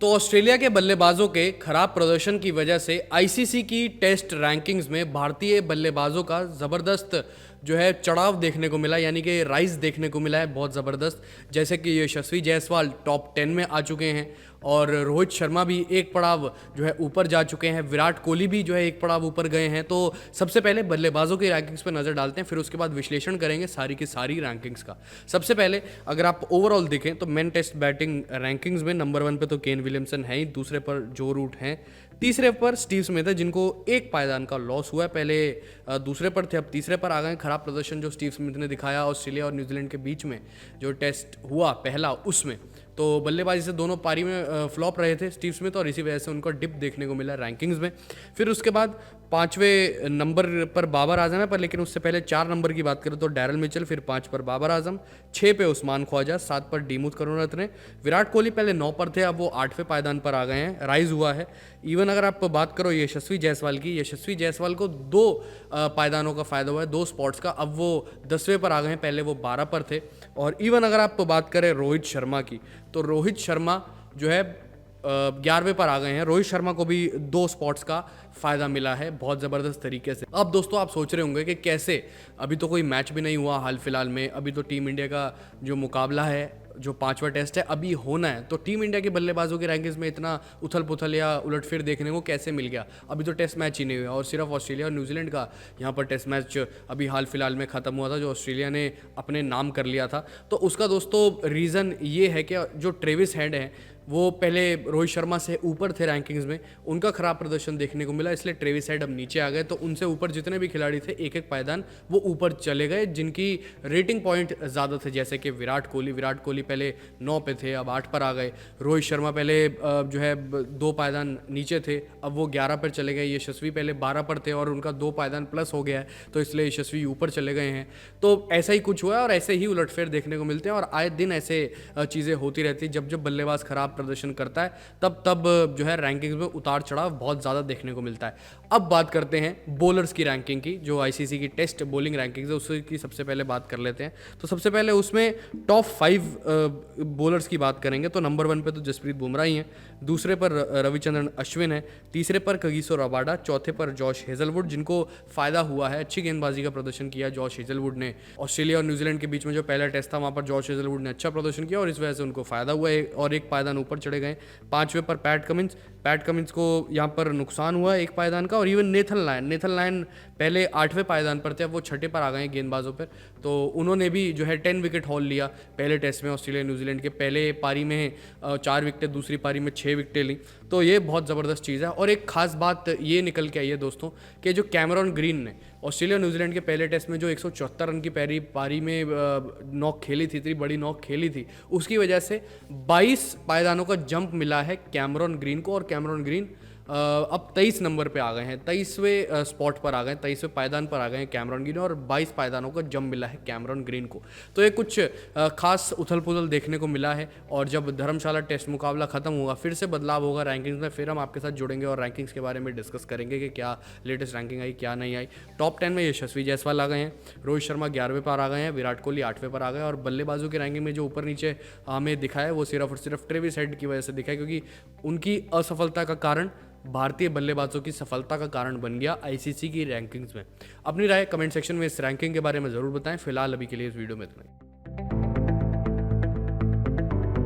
तो ऑस्ट्रेलिया के बल्लेबाजों के खराब प्रदर्शन की वजह से आईसीसी की टेस्ट रैंकिंग्स में भारतीय बल्लेबाजों का ज़बरदस्त जो है चढ़ाव देखने को मिला, यानी कि राइज देखने को मिला है बहुत ज़बरदस्त। जैसे कि यशस्वी जायसवाल टॉप 10 में आ चुके हैं और रोहित शर्मा भी एक पड़ाव जो है ऊपर जा चुके हैं, विराट कोहली भी जो है एक पड़ाव ऊपर गए हैं। तो सबसे पहले बल्लेबाजों की रैंकिंग्स पर नज़र डालते हैं, फिर उसके बाद विश्लेषण करेंगे सारी की सारी रैंकिंग्स का। सबसे पहले अगर आप ओवरऑल देखें तो मेन टेस्ट बैटिंग रैंकिंग्स में नंबर 1 पे तो केन विलियमसन है ही, दूसरे पर जो रूट हैं, तीसरे पर स्टीव स्मिथ है जिनको एक पायदान का लॉस हुआ है। पहले दूसरे पर थे, अब तीसरे पर आ गए। खराब प्रदर्शन जो स्टीव स्मिथ ने दिखाया ऑस्ट्रेलिया और न्यूजीलैंड के बीच में जो टेस्ट हुआ पहला, उसमें तो बल्लेबाजी से दोनों पारी में फ्लॉप रहे थे स्टीव स्मिथ, और इसी वजह से उनको डिप देखने को मिला रैंकिंग्स में। फिर उसके बाद 5वें नंबर पर बाबर आजम है, पर लेकिन उससे पहले 4 नंबर की बात करें तो डैरल मिचेल, फिर 5 पर बाबर आजम, 6 पे उस्मान ख्वाजा, 7 पर डीमूथ करुणरत्ने। विराट कोहली पहले 9 पर थे, अब वो 8वें पायदान पर आ गए हैं, राइज हुआ है। इवन अगर आप बात करो यशस्वी जायसवाल की, यशस्वी जायसवाल को 2 पायदानों का फायदा हुआ है, 2 स्पॉट्स का, अब वो 10वें पर आ गए हैं, पहले वो 12 पर थे। और इवन अगर आप बात करें रोहित शर्मा की, तो रोहित शर्मा जो है 11वें पर आ गए हैं। रोहित शर्मा को भी 2 स्पॉट्स का फ़ायदा मिला है बहुत ज़बरदस्त तरीके से। अब दोस्तों आप सोच रहे होंगे कि कैसे, अभी तो कोई मैच भी नहीं हुआ हाल फिलहाल में, अभी तो टीम इंडिया का जो मुकाबला है, जो 5वां टेस्ट है, अभी होना है, तो टीम इंडिया के बल्लेबाजों के रैंकिंग्स में इतना उथल पुथल या उलटफेर देखने को कैसे मिल गया। अभी तो टेस्ट मैच ही नहीं हुआ, और सिर्फ ऑस्ट्रेलिया और न्यूजीलैंड का यहाँ पर टेस्ट मैच अभी हाल फिलहाल में ख़त्म हुआ था, जो ऑस्ट्रेलिया ने अपने नाम कर लिया था। तो उसका दोस्तों रीज़न ये है कि जो ट्रेविस हेड हैं, वो पहले रोहित शर्मा से ऊपर थे रैंकिंग्स में, उनका खराब प्रदर्शन देखने को मिला, इसलिए ट्रेविस हेड अब नीचे आ गए। तो उनसे ऊपर जितने भी खिलाड़ी थे, एक एक पायदान वो ऊपर चले गए जिनकी रेटिंग पॉइंट ज़्यादा थे, जैसे कि विराट कोहली पहले 9 पे थे, अब 8 पर आ गए। रोहित शर्मा पहले जो है 2 पायदान नीचे थे, अब वो 11 पर चले गए। यशस्वी पहले 12 पर थे और उनका 2 पायदान प्लस हो गया है, तो इसलिए यशस्वी ऊपर चले गए हैं। तो ऐसा ही कुछ हुआ है और ऐसे ही उलटफेर देखने को मिलते हैं, और आए दिन ऐसे चीज़ें होती रहती। जब जब बल्लेबाज खराब प्रदर्शन करता है तब जो है रैंकिंग्स में उतार चढ़ाव बहुत ज़्यादा देखने को मिलता है। अब बात करते हैं बॉलर्स की रैंकिंग की, जो आईसीसी की टेस्ट बॉलिंग रैंकिंग्स है उसकी सबसे पहले बात कर लेते हैं। तो सबसे पहले उसमें टॉप 5 बॉलर्स की बात करेंगे तो नंबर 1 पे तो जसप्रीत बुमराह ही हैं, दूसरे पर रविचंद्रन अश्विन है, तीसरे पर कगिसो रबाडा, चौथे पर जॉश हेजलवुड, जिनको फ़ायदा हुआ है, अच्छी गेंदबाजी का प्रदर्शन किया जॉश हेजलवुड ने। ऑस्ट्रेलिया और न्यूजीलैंड के बीच में जो पहला टेस्ट था, वहाँ पर जॉश हेजलवुड ने अच्छा प्रदर्शन किया और इस वजह से उनको फ़ायदा हुआ है और एक पायदान ऊपर चढ़े गए। 5वें पर पैट कमिंस को यहाँ पर नुकसान हुआ एक पायदान का। और इवन नेथन लायन पहले 8वें पायदान पर थे, अब वो 6ठे पर आ गए गेंदबाजों पर, तो उन्होंने भी जो है 10 विकेट हॉल लिया पहले टेस्ट में। ऑस्ट्रेलिया न्यूजीलैंड के पहले पारी में 4 विकेटें, दूसरी पारी में 6 विकेटें ली, तो ये बहुत ज़बरदस्त चीज़ है। और एक खास बात ये निकल के आई है दोस्तों कि जो कैमरॉन ग्रीन ने ऑस्ट्रेलिया न्यूजीलैंड के पहले टेस्ट में जो 174 रन की पहली पारी में नॉक खेली थी, इतनी बड़ी नॉक खेली थी, उसकी वजह से 22 पायदानों का जंप मिला है कैमरॉन ग्रीन को। और कैमरॉन ग्रीन अब 23 नंबर पे आ गए हैं, 23वें स्पॉट पर आ गए, 23वें पायदान पर आ गए हैं कैमरॉन ग्रीन, और 22 पायदानों का जंप मिला है कैमरॉन ग्रीन को। तो ये कुछ खास उथल पुथल देखने को मिला है, और जब धर्मशाला टेस्ट मुकाबला खत्म होगा, फिर से बदलाव होगा रैंकिंग्स में, फिर हम आपके साथ जुड़ेंगे और रैंकिंग्स के बारे में डिस्कस करेंगे कि क्या लेटेस्ट रैंकिंग आई, क्या नहीं आई। टॉप 10 में यशस्वी जायसवाल आ गए हैं, रोहित शर्मा 11वें पर आ गए हैं, विराट कोहली 8वें पर आ गए, और बल्लेबाजों की रैंकिंग में जो ऊपर नीचे हमें दिखा है वो सिर्फ और सिर्फ ट्रेविस हेड की वजह से दिखा है, क्योंकि उनकी असफलता का कारण भारतीय बल्लेबाजों की सफलता का कारण बन गया आईसीसी की रैंकिंग्स में। अपनी राय कमेंट सेक्शन में इस रैंकिंग के बारे में ज़रूर बताएं। फिलहाल अभी के लिए इस वीडियो में इतना ही।